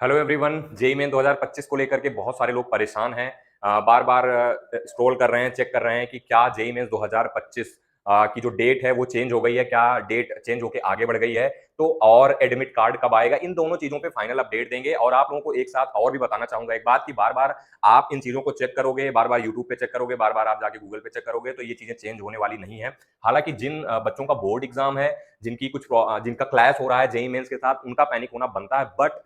Hello everyone. JEE main 2025 को लेकर के बहुत सारे लोग परेशान हैं। बार बार स्क्रॉल कर रहे हैं, चेक कर रहे हैं कि क्या जेईई मेंस 2025 की जो डेट है वो चेंज हो गई है, क्या डेट चेंज होकर आगे बढ़ गई है, तो और एडमिट कार्ड कब आएगा। इन दोनों चीजों पे फाइनल अपडेट देंगे। और आप लोगों को एक साथ और भी बताना चाहूंगा एक बात, कि बार बार आप इन चीजों को चेक करोगे, बार बार यूट्यूब पे चेक करोगे, बार बार आप जाके गूगल पे चेक करोगे, तो ये चीजें चेंज होने वाली नहीं है। हालांकि जिन बच्चों का बोर्ड एग्जाम है, जिनका क्लैश हो रहा है जेईई मेंस के साथ, उनका पैनिक होना बनता है। बट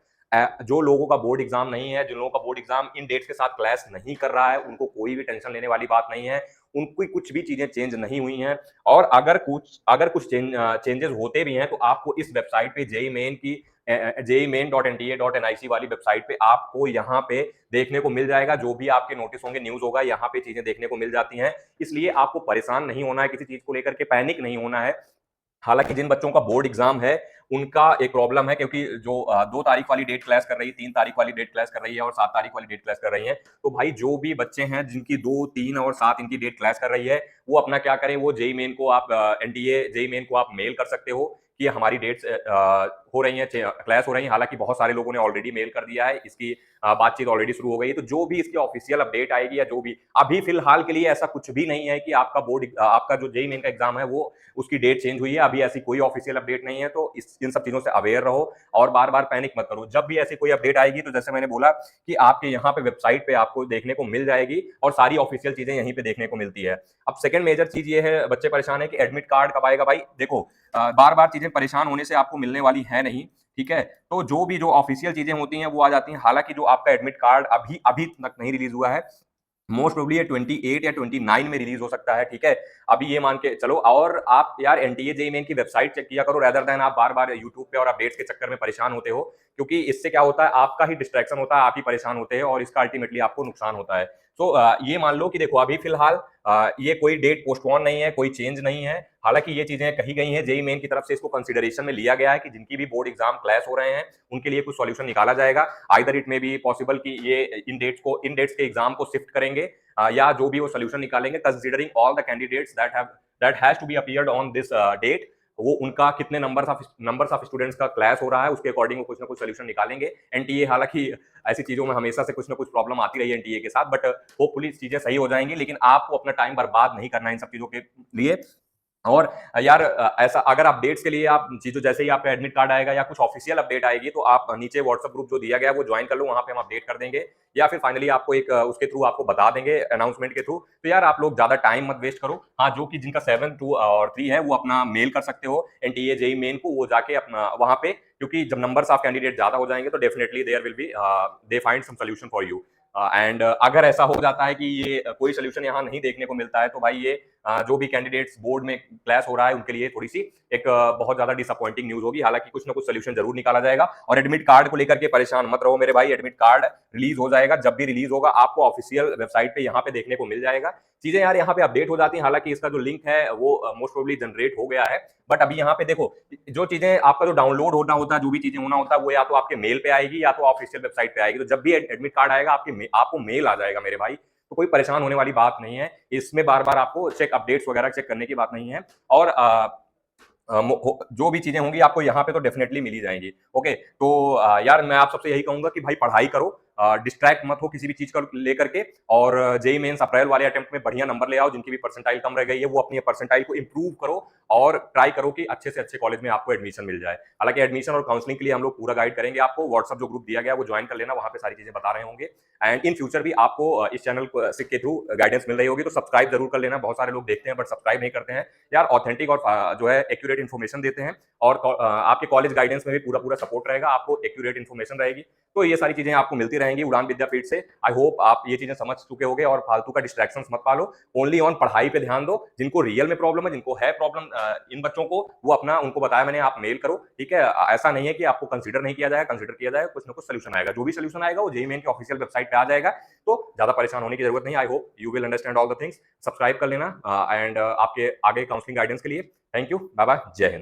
जो लोगों का बोर्ड एग्जाम नहीं है, जिन लोगों का बोर्ड एग्जाम इन डेट्स के साथ क्लैश नहीं कर रहा है, उनको कोई भी टेंशन लेने वाली बात नहीं है। उनकी कुछ भी चीजें चेंज नहीं हुई हैं। और अगर कुछ चेंजेस होते भी हैं तो आपको इस वेबसाइट पे JEE main dot N T A dot N I C वाली वेबसाइट पे आपको यहाँ पे देखने को मिल जाएगा। जो भी आपके नोटिस होंगे, न्यूज होगा, यहाँ पे चीजें देखने को मिल जाती हैं। इसलिए आपको परेशान नहीं होना है, किसी चीज को लेकर के पैनिक नहीं होना है। हालांकि जिन बच्चों का बोर्ड एग्जाम है उनका एक प्रॉब्लम है, क्योंकि जो 2 तारीख वाली डेट क्लैश कर रही है, 3 तारीख वाली डेट क्लैश कर रही है और 7 तारीख वाली डेट क्लैश कर रही है। तो भाई जो भी बच्चे हैं जिनकी 2, 3 और 7 इनकी डेट क्लैश कर रही है, वो अपना क्या करें, वो जेई मेन को आप एनटीए जेई मेन को आप मेल कर सकते हो कि हमारी डेट्स हो रही हैं, क्लैश हो रही हैं। हालांकि बहुत सारे लोगों ने ऑलरेडी मेल कर दिया है, इसकी बातचीत ऑलरेडी शुरू हो गई है। तो जो भी इसकी ऑफिशियल अपडेट आएगी, या जो भी अभी फिलहाल के लिए ऐसा कुछ भी नहीं है कि आपका जो जेई मेन का एग्जाम है वो उसकी डेट चेंज हुई है। अभी ऐसी कोई ऑफिशियल अपडेट नहीं है। तो इन सब चीजों से अवेयर रहो और बार बार पैनिक मत करो। जब भी ऐसी कोई अपडेट आएगी तो जैसे मैंने बोला कि आपके यहाँ पे वेबसाइट पे आपको देखने को मिल जाएगी, और सारी ऑफिशियल चीजें यहीं पे देखने को मिलती है। अब सेकंड मेजर चीज ये है, बच्चे परेशान है कि एडमिट कार्ड कब आएगा। भाई देखो, बार बार चीजें परेशान होने से आपको मिलने वाली है नहीं। ठीक है, तो जो ऑफिशियल चीजें होती हैं वो आ जाती हैं। हालांकि जो आपका एडमिट कार्ड अभी अभी तक नहीं रिलीज हुआ है, मोस्ट प्रोबेबली ये 28 या 29 में रिलीज हो सकता है। ठीक है, अभी ये मान के चलो। और आप यार एनटीए जेईई मेन की वेबसाइट चेक किया करो, रेदर देन आप बार बार यूट्यूब पे और अपडेट्स के चक्कर में परेशान होते हो। क्योंकि इससे क्या होता है, आपका ही डिस्ट्रैक्शन होता है, आप ही परेशान होते हैं और इसका अल्टीमेटली आपको नुकसान होता है। तो ये मान लो कि देखो, अभी फिलहाल ये कोई डेट पोस्टपोन नहीं है, कोई चेंज नहीं है। हालांकि ये चीजें कही गई हैं, जेईई मेन की तरफ से इसको कंसिडरेशन में लिया गया है कि जिनकी भी बोर्ड एग्जाम क्लैश हो रहे हैं उनके लिए कुछ सॉल्यूशन निकाला जाएगा। Either it may be possible कि ये इन डेट्स के एग्जाम को शिफ्ट करेंगे, या जो भी वो सोल्यूशन निकालेंगे, considering all the candidates that has to be appeared on this date. वो उनका कितने नंबर्स ऑफ स्टूडेंट्स का क्लास हो रहा है, उसके अकॉर्डिंग वो कुछ ना कुछ सोल्यूशन निकालेंगे। एनटीए हालांकि ऐसी चीजों में हमेशा से कुछ ना कुछ प्रॉब्लम आती रही है एनटीए के साथ, बट होपफुली चीजें सही हो जाएंगी। लेकिन आपको अपना टाइम बर्बाद नहीं करना है इन सब चीजों के लिए। और यार ऐसा अगर अपडेट्स के लिए आप चीजों, जैसे ही आपका एडमिट कार्ड आएगा या कुछ ऑफिशियल अपडेट आएगी, तो आप नीचे व्हाट्सएप ग्रुप जो दिया गया है वो ज्वाइन कर लो, वहां पे हम अपडेट कर देंगे। या फिर फाइनली आपको एक उसके थ्रू आपको बता देंगे, अनाउंसमेंट के थ्रू। तो यार आप लोग ज्यादा टाइम मत वेस्ट करो। हाँ, जो कि जिनका 7, 2 और 3 है वो अपना मेल कर सकते हो एनटीए जेई मेन को, वो जाके अपना वहां पे, क्योंकि जब नंबर्स ऑफ कैंडिडेट ज्यादा हो जाएंगे तो definitely there will be they find some solution for you. And अगर ऐसा हो जाता है कि ये कोई सोल्यूशन यहाँ नहीं देखने को मिलता है, तो भाई ये जो भी कैंडिडेट्स बोर्ड में क्लैश हो रहा है उनके लिए थोड़ी सी एक बहुत ज्यादा डिसअपॉइंटिंग न्यूज होगी। हालांकि कुछ ना कुछ सोल्यूशन जरूर निकाला जाएगा। और एडमिट कार्ड को लेकर के परेशान मत रहो मेरे भाई, एडमिट कार्ड रिलीज हो जाएगा। जब भी रिलीज होगा आपको ऑफिशियल वेबसाइट पे यहाँ पे देखने को मिल जाएगा। चीजें यार यहाँ पे अपडेट हो जाती हैं। हालांकि इसका जो लिंक है वो मोस्ट प्रोबेबली जनरेट हो गया है। बट अभी यहाँ पे देखो, जो चीजें आपका जो डाउनलोड होना होता है, जो भी चीजें होना होता है, वो या तो आपके मेल पे आएगी या तो ऑफिशियल वेबसाइट पे आएगी। तो जब भी एडमिट कार्ड आएगा आपको मेल आ जाएगा मेरे भाई। तो कोई परेशान होने वाली बात नहीं है। इसमें बार बार आपको चेक अपडेट्स वगैरह चेक करने की बात नहीं है। और जो भी चीजें होंगी आपको यहाँ पे तो डेफिनेटली मिल ही जाएंगी। ओके, तो यार मैं आप सबसे यही कहूंगा कि भाई पढ़ाई करो, डिस्ट्रैक्ट मत हो किसी भी चीज को लेकर के। और जेई मेंस अप्रैल वाले अटेम्प्ट में बढ़िया नंबर ले आओ। जिनकी भी परसेंटाइल कम रह गई है वो अपनी परसेंटाइल को इंप्रूव करो, और ट्राई करो कि अच्छे से अच्छे कॉलेज में आपको एडमिशन मिल जाए। हालांकि एडमिशन और काउंसलिंग के लिए हम लोग पूरा गाइड करेंगे आपको। व्हाट्सअप जो ग्रुप दिया गया वो ज्वाइन कर लेना, वहां पे सारी चीजें बता रहे होंगे। एंड इन फ्यूचर भी आपको इस चैनल के थ्रू गाइडेंस मिल रही होगी, तो सब्सक्राइब जरूर कर लेना। बहुत सारे लोग देखते हैं बट सब्सक्राइब नहीं करते हैं। यार ऑथेंटिक और जो है एक्यूरेट इन्फॉर्मेशन देते हैं। और आपके कॉलेज गाइडेंस में भी पूरा पूरा सपोर्ट रहेगा, आपको एक्यूरेट इन्फॉर्मेशन रहेगी। तो ये सारी चीजें आपको मिलती रहेंगी उड़ान विद्यापीठ से। आई होप आप ये चीजें समझ चुके होंगे और फालतू का डिस्ट्रैक्शन मत पालो। ओनली ऑन पढ़ाई पे ध्यान दो। जिनको रियल में प्रॉब्लम है, जिनको है प्रॉब्लम इन बच्चों को, वो अपना, उनको बताया मैंने, आप मेल करो। ठीक है, ऐसा नहीं है कि आपको कंसिडर नहीं किया जाएगा, कंसिडर किया जाएगा। कुछ ना कुछ सोल्यूशन आएगा। जो भी सोल्यूशन आएगा वो जेईई मेन की ऑफिशियल वेबसाइट पे आ जाएगा। तो ज्यादा परेशान होने की जरूरत नहीं। I hope you will understand all the things. Subscribe कर लेना एंड आपके आगे काउंसलिंग गाइडेंस के लिए। थैंक यू, बाय बाय, जय हिंद।